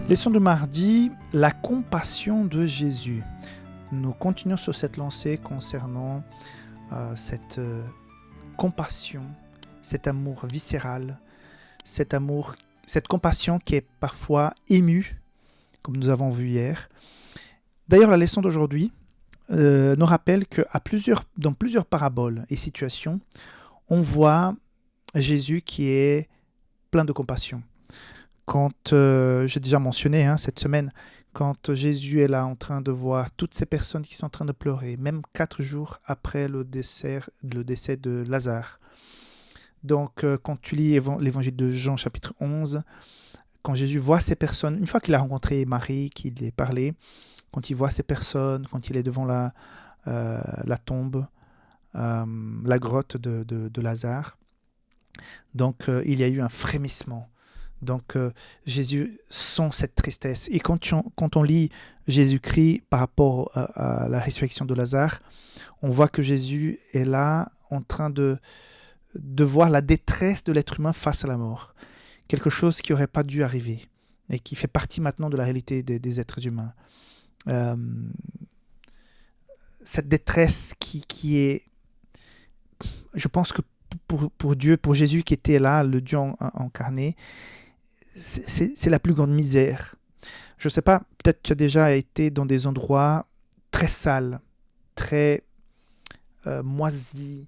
Leçon de mardi, la compassion de Jésus. Nous continuons sur cette lancée concernant cette compassion, cet amour viscéral, cette compassion qui est parfois émue, comme nous avons vu hier. D'ailleurs, la leçon d'aujourd'hui nous rappelle que dans plusieurs paraboles et situations, on voit Jésus qui est plein de compassion. Quand j'ai déjà mentionné cette semaine, quand Jésus est là en train de voir toutes ces personnes qui sont en train de pleurer, même 4 jours après le décès de Lazare. Donc, quand tu lis l'évangile de Jean, chapitre 11, quand Jésus voit ces personnes, une fois qu'il a rencontré Marie, qu'il est parlé, quand il voit ces personnes, quand il est devant la tombe, la grotte de Lazare, donc il y a eu un frémissement. Donc Jésus sent cette tristesse. Et quand on lit Jésus-Christ par rapport à la résurrection de Lazare, on voit que Jésus est là en train de voir la détresse de l'être humain face à la mort. Quelque chose qui n'aurait pas dû arriver et qui fait partie maintenant de la réalité des êtres humains. Cette détresse qui est... Je pense que pour Dieu, pour Jésus qui était là, le Dieu incarné, c'est la plus grande misère. Je ne sais pas, peut-être que tu as déjà été dans des endroits très sales, très moisis,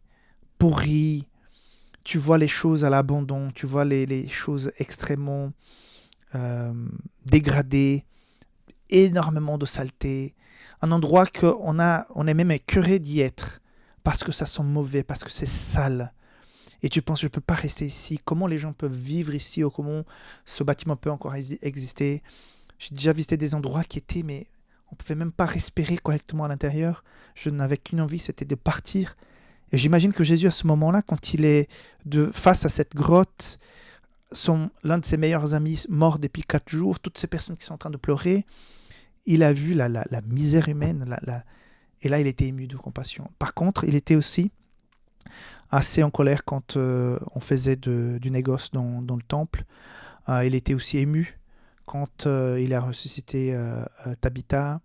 pourris. Tu vois les choses à l'abandon, tu vois les choses extrêmement dégradées, énormément de saleté. Un endroit qu'on est même écœuré d'y être parce que ça sent mauvais, parce que c'est sale. Et tu penses, je ne peux pas rester ici. Comment les gens peuvent vivre ici ou comment ce bâtiment peut encore exister? J'ai déjà visité des endroits qui étaient, mais on ne pouvait même pas respirer correctement à l'intérieur. Je n'avais qu'une envie, c'était de partir. Et j'imagine que Jésus, à ce moment-là, quand il est face à cette grotte, l'un de ses meilleurs amis mort depuis 4 jours, toutes ces personnes qui sont en train de pleurer, il a vu la misère humaine. Et là, il était ému de compassion. Par contre, il était aussi assez en colère quand on faisait du négoce dans le temple. Il était aussi ému quand il a ressuscité Tabitha.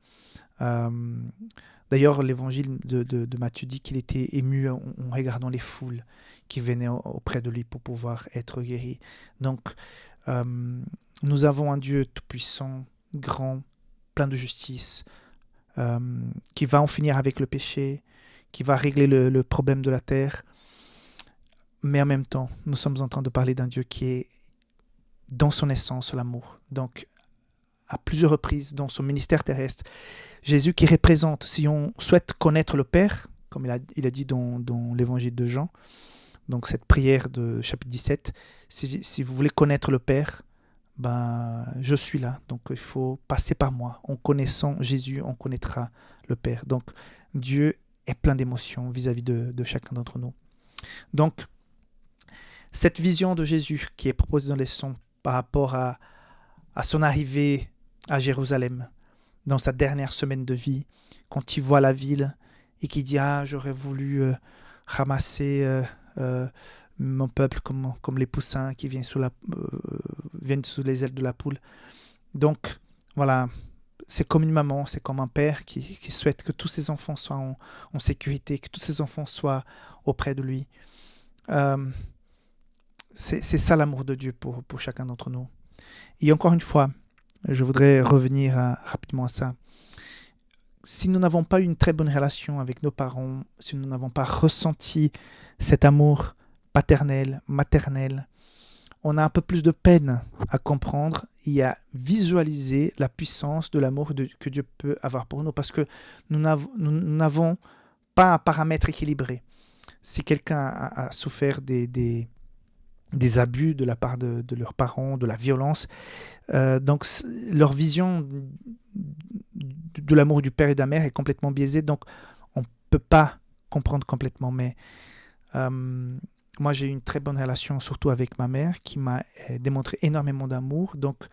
D'ailleurs, l'évangile de Matthieu dit qu'il était ému en regardant les foules qui venaient auprès de lui pour pouvoir être guéris. Donc, nous avons un Dieu tout-puissant, grand, plein de justice, qui va en finir avec le péché, qui va régler le problème de la terre. Mais en même temps, nous sommes en train de parler d'un Dieu qui est dans son essence l'amour. Donc, à plusieurs reprises dans son ministère terrestre, Jésus qui représente, si on souhaite connaître le Père, comme il a dit dans l'évangile de Jean, donc cette prière de chapitre 17, si vous voulez connaître le Père, je suis là. Donc, il faut passer par moi. En connaissant Jésus, on connaîtra le Père. Donc, Dieu est plein d'émotions vis-à-vis de chacun d'entre nous. Donc, cette vision de Jésus qui est proposée dans les leçons par rapport à son arrivée à Jérusalem, dans sa dernière semaine de vie, quand il voit la ville et qu'il dit « Ah, j'aurais voulu ramasser mon peuple comme les poussins qui viennent sous les ailes de la poule. » Donc, voilà, c'est comme une maman, c'est comme un père qui souhaite que tous ses enfants soient en sécurité, que tous ses enfants soient auprès de lui. C'est ça l'amour de Dieu pour chacun d'entre nous. Et encore une fois, je voudrais revenir rapidement à ça. Si nous n'avons pas eu une très bonne relation avec nos parents, si nous n'avons pas ressenti cet amour paternel, maternel, on a un peu plus de peine à comprendre et à visualiser la puissance de l'amour que Dieu peut avoir pour nous, parce que nous n'avons pas un paramètre équilibré. Si quelqu'un a souffert des abus de la part de leurs parents, de la violence. Donc, leur vision de l'amour du père et de la mère est complètement biaisée. Donc, on ne peut pas comprendre complètement. Mais moi, j'ai eu une très bonne relation, surtout avec ma mère, qui m'a démontré énormément d'amour. Donc,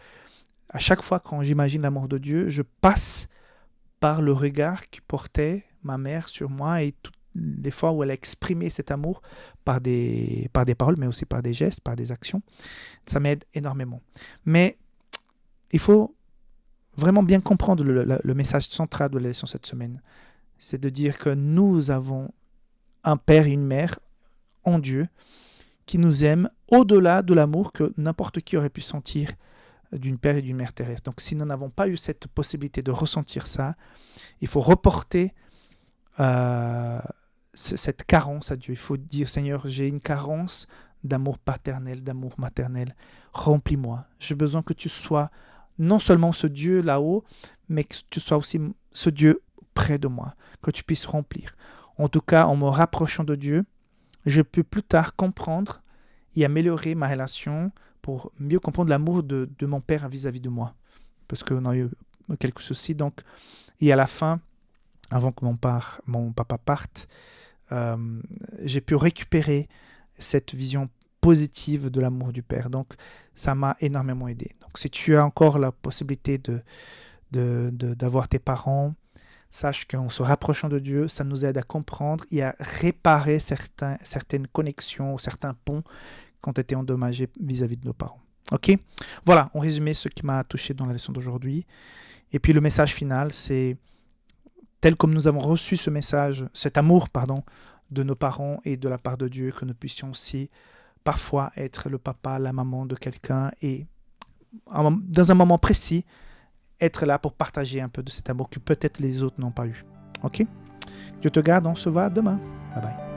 à chaque fois quand j'imagine l'amour de Dieu, je passe par le regard que portait ma mère sur moi et toutes les fois où elle a exprimé cet amour par des paroles, mais aussi par des gestes, par des actions. Ça m'aide énormément. Mais il faut vraiment bien comprendre le message central de la leçon cette semaine. C'est de dire que nous avons un père et une mère en Dieu qui nous aiment au-delà de l'amour que n'importe qui aurait pu sentir d'une père et d'une mère terrestre. Donc si nous n'avons pas eu cette possibilité de ressentir ça, il faut reporter cette carence à Dieu. Il faut dire, Seigneur, j'ai une carence d'amour paternel, d'amour maternel. Remplis-moi. J'ai besoin que tu sois non seulement ce Dieu là-haut, mais que tu sois aussi ce Dieu près de moi, que tu puisses remplir. En tout cas, en me rapprochant de Dieu, je peux plus tard comprendre et améliorer ma relation pour mieux comprendre l'amour de mon père vis-à-vis de moi. Parce qu'on a eu quelques soucis. Donc, et à la fin, avant que mon papa parte, j'ai pu récupérer cette vision positive de l'amour du Père. Donc, ça m'a énormément aidé. Donc, si tu as encore la possibilité d'avoir tes parents, sache qu'en se rapprochant de Dieu, ça nous aide à comprendre et à réparer certaines connexions, certains ponts qui ont été endommagés vis-à-vis de nos parents. Ok ? Voilà, en résumé, ce qui m'a touché dans la leçon d'aujourd'hui. Et puis le message final, c'est tel comme nous avons reçu ce message, cet amour, de nos parents et de la part de Dieu, que nous puissions aussi parfois être le papa, la maman de quelqu'un et dans un moment précis, être là pour partager un peu de cet amour que peut-être les autres n'ont pas eu. Ok ? Dieu te garde, on se voit demain. Bye bye.